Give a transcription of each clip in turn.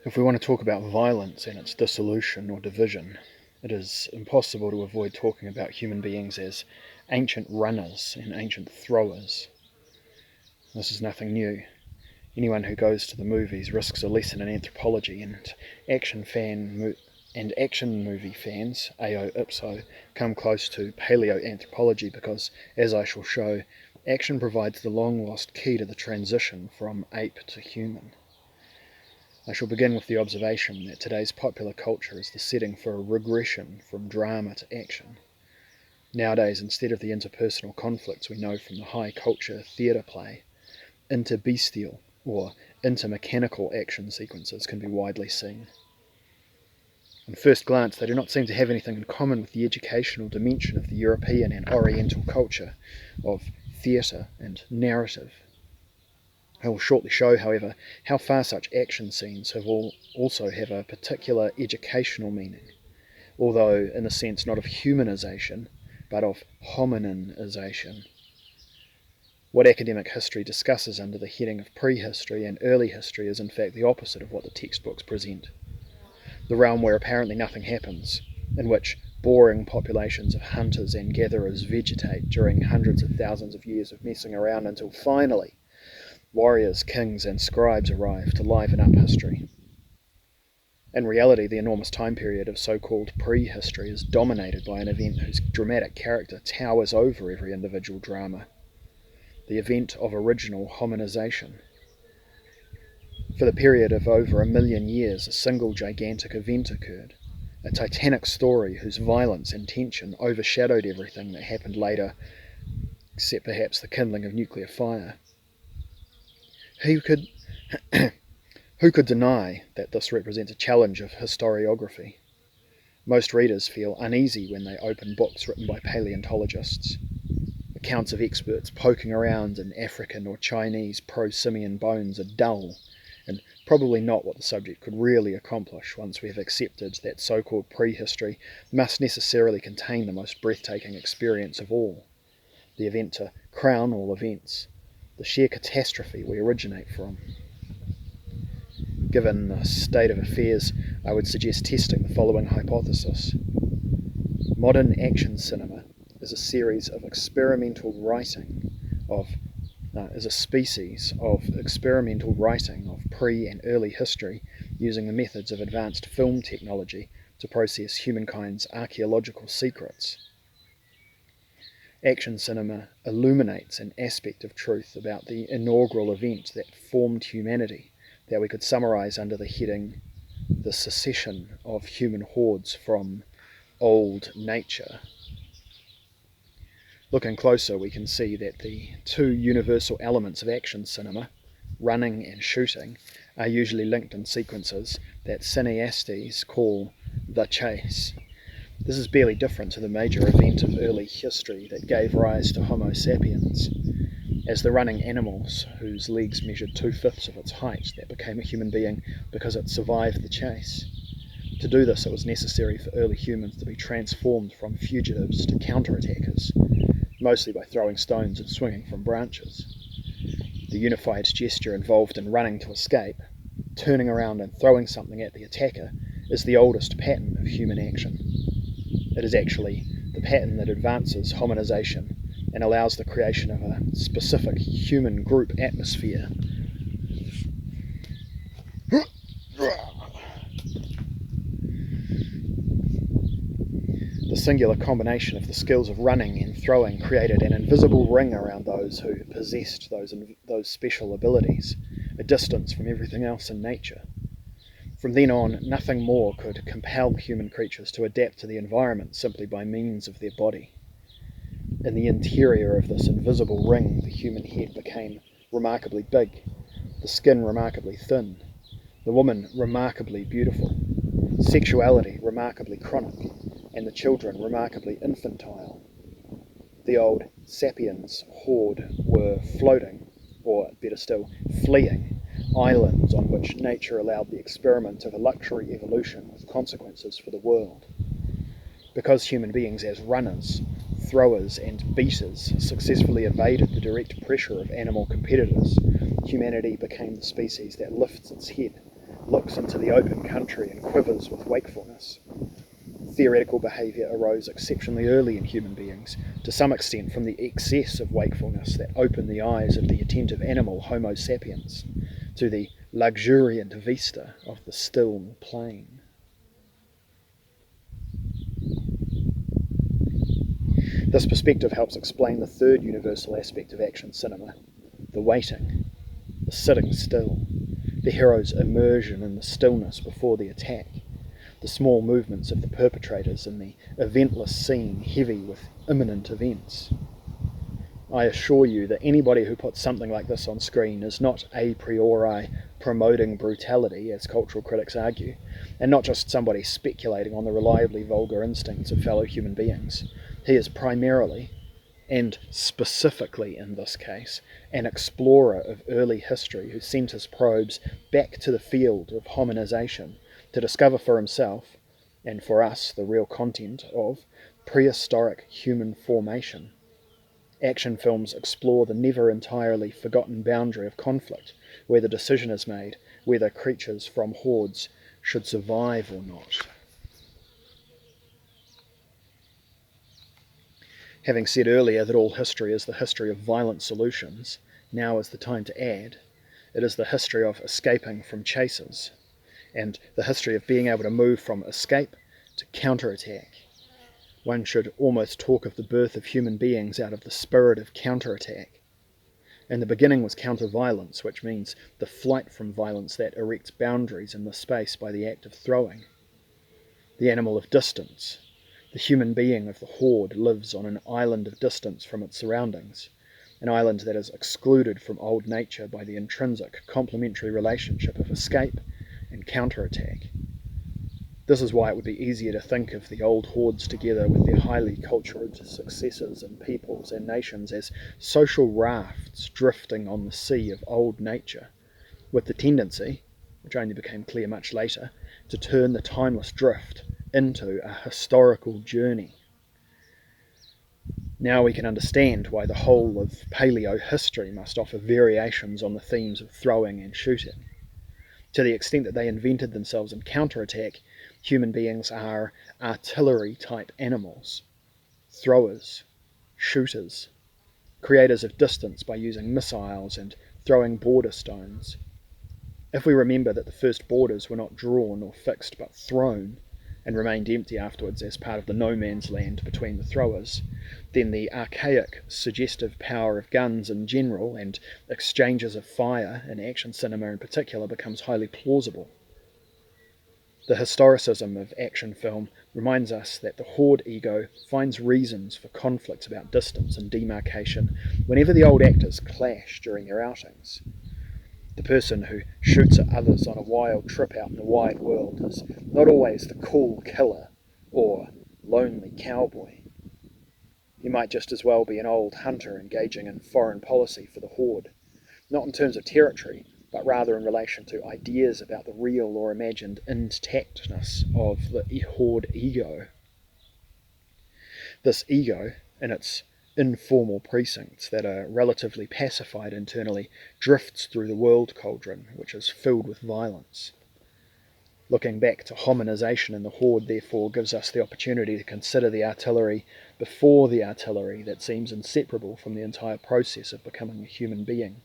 If we want to talk about violence and its dissolution or division, it is impossible to avoid talking about human beings as ancient runners and ancient throwers. This is nothing new. Anyone who goes to the movies risks a lesson in anthropology, and action movie fans, ao ipso, come close to paleoanthropology because, as I shall show, action provides the long-lost key to the transition from ape to human. I shall begin with the observation that today's popular culture is the setting for a regression from drama to action. Nowadays, instead of the interpersonal conflicts we know from the high culture theatre play, interbestial or intermechanical action sequences can be widely seen. On first glance, they do not seem to have anything in common with the educational dimension of the European and Oriental culture of theatre and narrative. I will shortly show, however, how far such action scenes also have a particular educational meaning, although in the sense not of humanization, but of homininization. What academic history discusses under the heading of prehistory and early history is in fact the opposite of what the textbooks present. The realm where apparently nothing happens, in which boring populations of hunters and gatherers vegetate during hundreds of thousands of years of messing around until finally warriors, kings, and scribes arrive to liven up history. In reality, the enormous time period of so-called prehistory is dominated by an event whose dramatic character towers over every individual drama, the event of original hominization. For the period of over 1 million years, a single gigantic event occurred, a titanic story whose violence and tension overshadowed everything that happened later, except perhaps the kindling of nuclear fire. Who could deny that this represents a challenge of historiography? Most readers feel uneasy when they open books written by paleontologists. Accounts of experts poking around in African or Chinese pro-simian bones are dull, and probably not what the subject could really accomplish once we have accepted that so-called prehistory must necessarily contain the most breathtaking experience of all, the event to crown all events, the sheer catastrophe we originate from. Given the state of affairs, I would suggest testing the following hypothesis. Modern action cinema is a series of experimental writing is a species of experimental writing of pre- and early history using the methods of advanced film technology to process humankind's archaeological secrets. Action cinema illuminates an aspect of truth about the inaugural event that formed humanity that we could summarize under the heading, the secession of human hordes from old nature. Looking closer, we can see that the two universal elements of action cinema, running and shooting, are usually linked in sequences that cineastes call the chase. This is barely different to the major event of early history that gave rise to Homo sapiens, as the running animals whose legs measured 2/5 of its height that became a human being because it survived the chase. To do this, it was necessary for early humans to be transformed from fugitives to counterattackers, mostly by throwing stones and swinging from branches. The unified gesture involved in running to escape, turning around and throwing something at the attacker, is the oldest pattern of human action. It is actually the pattern that advances hominization and allows the creation of a specific human group atmosphere. The singular combination of the skills of running and throwing created an invisible ring around those who possessed those special abilities, a distance from everything else in nature. From then on, nothing more could compel human creatures to adapt to the environment simply by means of their body. In the interior of this invisible ring, the human head became remarkably big, the skin remarkably thin, the woman remarkably beautiful, sexuality remarkably chronic, and the children remarkably infantile. The old sapiens horde were floating, or better still, fleeing, islands on which nature allowed the experiment of a luxury evolution with consequences for the world. Because human beings as runners, throwers, and beaters successfully evaded the direct pressure of animal competitors, humanity became the species that lifts its head, looks into the open country and quivers with wakefulness. Theoretical behaviour arose exceptionally early in human beings, to some extent from the excess of wakefulness that opened the eyes of the attentive animal Homo sapiens to the luxuriant vista of the still plain. This perspective helps explain the third universal aspect of action cinema, the waiting, the sitting still, the hero's immersion in the stillness before the attack, the small movements of the perpetrators in the eventless scene heavy with imminent events. I assure you that anybody who puts something like this on screen is not a priori promoting brutality, as cultural critics argue, and not just somebody speculating on the reliably vulgar instincts of fellow human beings. He is primarily, and specifically in this case, an explorer of early history who sent his probes back to the field of hominization to discover for himself, and for us the real content of, prehistoric human formation. Action films explore the never entirely forgotten boundary of conflict, where the decision is made whether creatures from hordes should survive or not. Having said earlier that all history is the history of violent solutions, now is the time to add, it is the history of escaping from chases, and the history of being able to move from escape to counterattack. One should almost talk of the birth of human beings out of the spirit of counterattack. In the beginning was counter-violence, which means the flight from violence that erects boundaries in the space by the act of throwing. The animal of distance, the human being of the horde, lives on an island of distance from its surroundings, an island that is excluded from old nature by the intrinsic complementary relationship of escape and counterattack. This is why it would be easier to think of the old hordes together with their highly cultured successors and peoples and nations as social rafts drifting on the sea of old nature, with the tendency, which only became clear much later, to turn the timeless drift into a historical journey. Now we can understand why the whole of paleo history must offer variations on the themes of throwing and shooting. To the extent that they invented themselves in counterattack, human beings are artillery-type animals, throwers, shooters, creators of distance by using missiles and throwing border stones. If we remember that the first borders were not drawn or fixed but thrown, and remained empty afterwards as part of the no-man's land between the throwers, then the archaic, suggestive power of guns in general, and exchanges of fire in action cinema in particular, becomes highly plausible. The historicism of action film reminds us that the horde ego finds reasons for conflicts about distance and demarcation whenever the old actors clash during their outings. The person who shoots at others on a wild trip out in the wide world is not always the cool killer or lonely cowboy. He might just as well be an old hunter engaging in foreign policy for the horde, not in terms of territory, but rather in relation to ideas about the real or imagined intactness of the horde ego. This ego, in its informal precincts that are relatively pacified internally, drifts through the world cauldron, which is filled with violence. Looking back to hominization in the horde, therefore, gives us the opportunity to consider the artillery before the artillery that seems inseparable from the entire process of becoming a human being.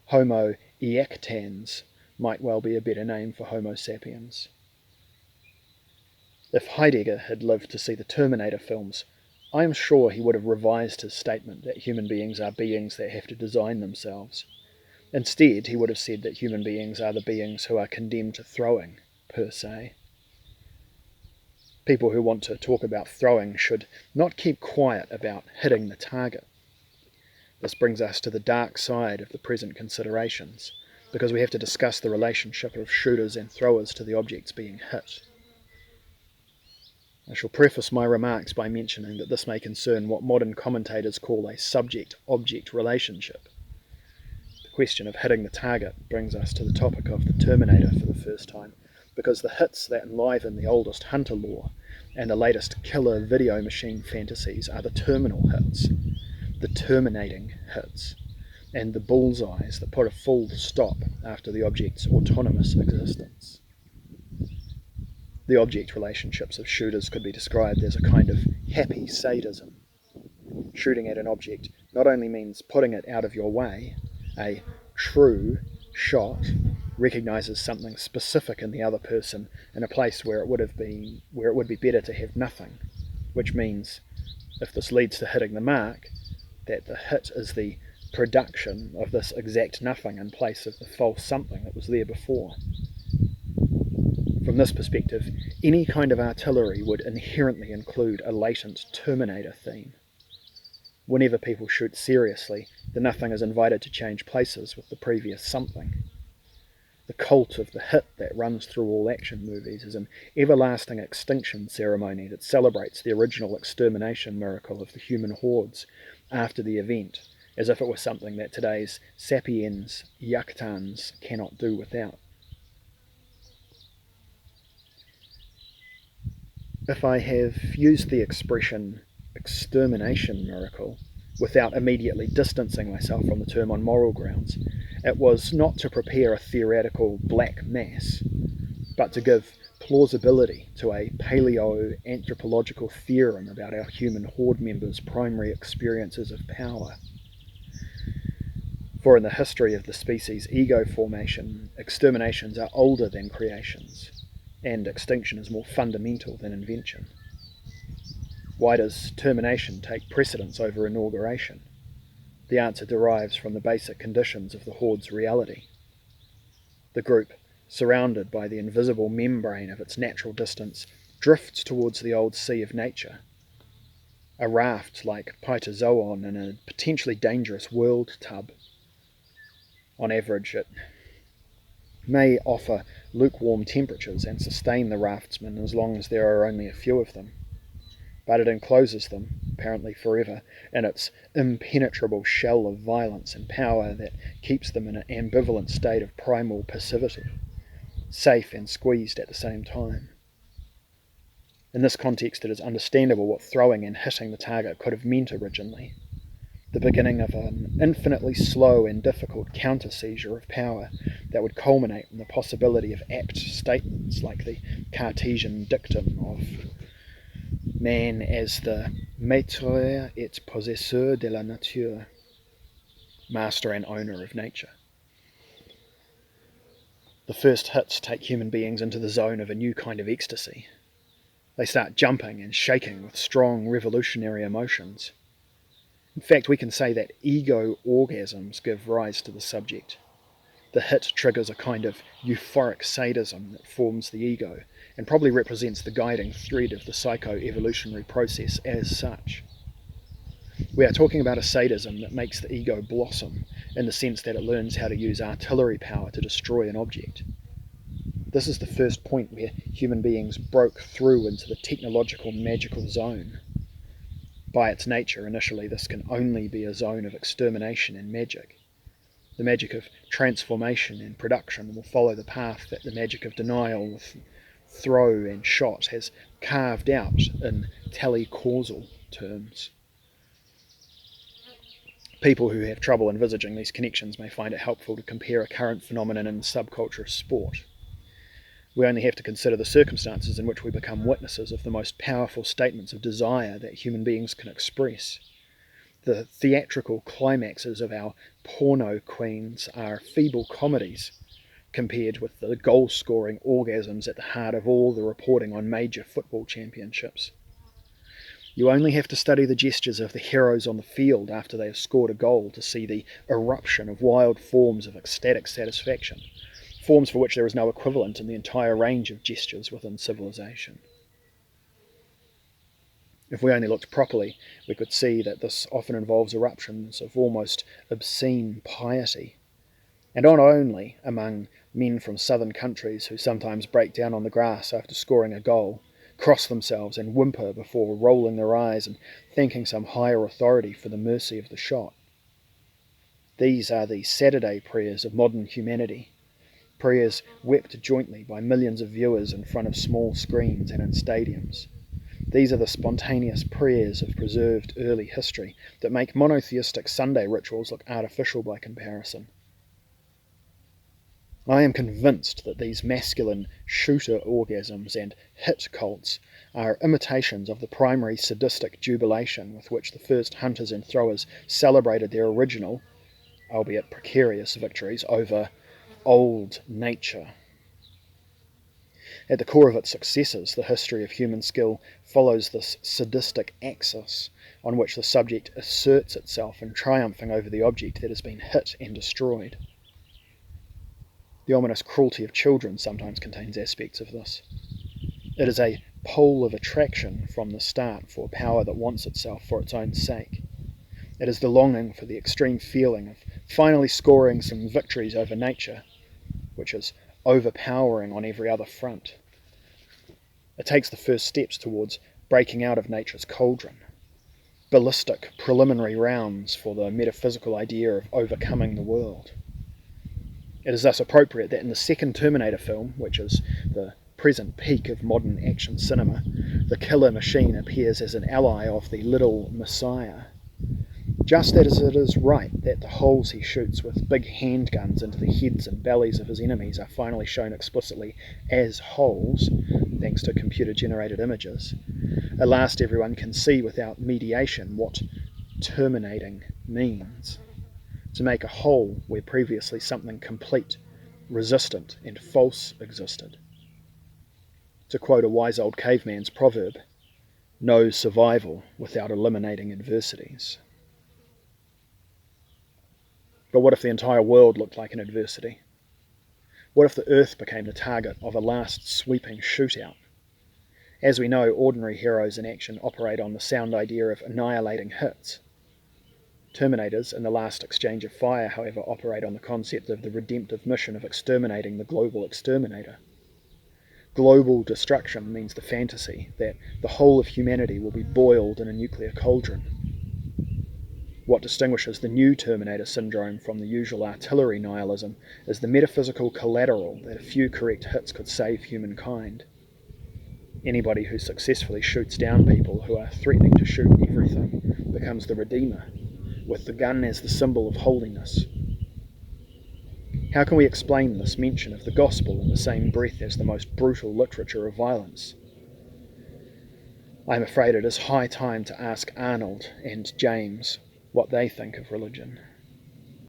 Homo eactans might well be a better name for Homo sapiens. If Heidegger had lived to see the Terminator films, I am sure he would have revised his statement that human beings are beings that have to design themselves. Instead, he would have said that human beings are the beings who are condemned to throwing, per se. People who want to talk about throwing should not keep quiet about hitting the target. This brings us to the dark side of the present considerations, because we have to discuss the relationship of shooters and throwers to the objects being hit. I shall preface my remarks by mentioning that this may concern what modern commentators call a subject-object relationship. The question of hitting the target brings us to the topic of the Terminator for the first time, because the hits that enliven the oldest hunter lore and the latest killer video machine fantasies are the terminal hits, the terminating hits, and the bullseyes that put a full stop after the object's autonomous existence. The object relationships of shooters could be described as a kind of happy sadism. Shooting at an object not only means putting it out of your way, a true shot recognises something specific in the other person in a place where it would be better to have nothing, which means, if this leads to hitting the mark, that the hit is the production of this exact nothing in place of the false something that was there before. From this perspective, any kind of artillery would inherently include a latent Terminator theme. Whenever people shoot seriously, the nothing is invited to change places with the previous something. The cult of the hit that runs through all action movies is an everlasting extinction ceremony that celebrates the original extermination miracle of the human hordes after the event, as if it was something that today's sapiens yucatans cannot do without. If I have used the expression extermination miracle without immediately distancing myself from the term on moral grounds, it was not to prepare a theoretical black mass, but to give plausibility to a paleo-anthropological theorem about our human horde members' primary experiences of power. For in the history of the species' ego formation, exterminations are older than creations, and extinction is more fundamental than invention. Why does termination take precedence over inauguration? The answer derives from the basic conditions of the horde's reality. The group, surrounded by the invisible membrane of its natural distance, drifts towards the old sea of nature, a raft like Phytozoon in a potentially dangerous world tub. On average, it may offer lukewarm temperatures and sustain the raftsmen as long as there are only a few of them. But it encloses them, apparently forever, in its impenetrable shell of violence and power that keeps them in an ambivalent state of primal passivity, safe and squeezed at the same time. In this context, it is understandable what throwing and hitting the target could have meant originally. The beginning of an infinitely slow and difficult counter-seizure of power that would culminate in the possibility of apt statements like the Cartesian dictum of man as the maître et possesseur de la nature, master and owner of nature. The first hits take human beings into the zone of a new kind of ecstasy. They start jumping and shaking with strong revolutionary emotions. In fact, we can say that ego orgasms give rise to the subject. The hit triggers a kind of euphoric sadism that forms the ego, and probably represents the guiding thread of the psycho-evolutionary process as such. We are talking about a sadism that makes the ego blossom, in the sense that it learns how to use artillery power to destroy an object. This is the first point where human beings broke through into the technological magical zone. By its nature, initially, this can only be a zone of extermination and magic. The magic of transformation and production will follow the path that the magic of denial with throw and shot has carved out in tele-causal terms. People who have trouble envisaging these connections may find it helpful to compare a current phenomenon in the subculture of sport. We only have to consider the circumstances in which we become witnesses of the most powerful statements of desire that human beings can express. The theatrical climaxes of our porno queens are feeble comedies compared with the goal-scoring orgasms at the heart of all the reporting on major football championships. You only have to study the gestures of the heroes on the field after they have scored a goal to see the eruption of wild forms of ecstatic satisfaction, forms for which there is no equivalent in the entire range of gestures within civilization. If we only looked properly, we could see that this often involves eruptions of almost obscene piety, and not only among men from southern countries who sometimes break down on the grass after scoring a goal, cross themselves and whimper before rolling their eyes and thanking some higher authority for the mercy of the shot. These are the Saturday prayers of modern humanity, prayers wept jointly by millions of viewers in front of small screens and in stadiums, These are the spontaneous prayers of preserved early history that make monotheistic Sunday rituals look artificial by comparison. I am convinced that these masculine shooter orgasms and hit cults are imitations of the primary sadistic jubilation with which the first hunters and throwers celebrated their original, albeit precarious, victories over old nature. At the core of its successes, the history of human skill follows this sadistic axis on which the subject asserts itself in triumphing over the object that has been hit and destroyed. The ominous cruelty of children sometimes contains aspects of this. It is a pole of attraction from the start for power that wants itself for its own sake. It is the longing for the extreme feeling of finally scoring some victories over nature, which is overpowering on every other front. It takes the first steps towards breaking out of nature's cauldron, ballistic preliminary rounds for the metaphysical idea of overcoming the world. It is thus appropriate that in the second Terminator film, which is the present peak of modern action cinema, the killer machine appears as an ally of the little Messiah. Just as it is right that the holes he shoots with big handguns into the heads and bellies of his enemies are finally shown explicitly as holes, thanks to computer-generated images, at last everyone can see without mediation what terminating means. To make a hole where previously something complete, resistant, and false existed. To quote a wise old caveman's proverb, no survival without eliminating adversities. But what if the entire world looked like an adversity? What if the Earth became the target of a last sweeping shootout? As we know, ordinary heroes in action operate on the sound idea of annihilating hits. Terminators, in the last exchange of fire, however, operate on the concept of the redemptive mission of exterminating the global exterminator. Global destruction means the fantasy that the whole of humanity will be boiled in a nuclear cauldron. What distinguishes the new Terminator syndrome from the usual artillery nihilism is the metaphysical collateral that a few correct hits could save humankind. Anybody who successfully shoots down people who are threatening to shoot everything becomes the redeemer, with the gun as the symbol of holiness. How can we explain this mention of the gospel in the same breath as the most brutal literature of violence? I am afraid it is high time to ask Arnold and James what they think of religion.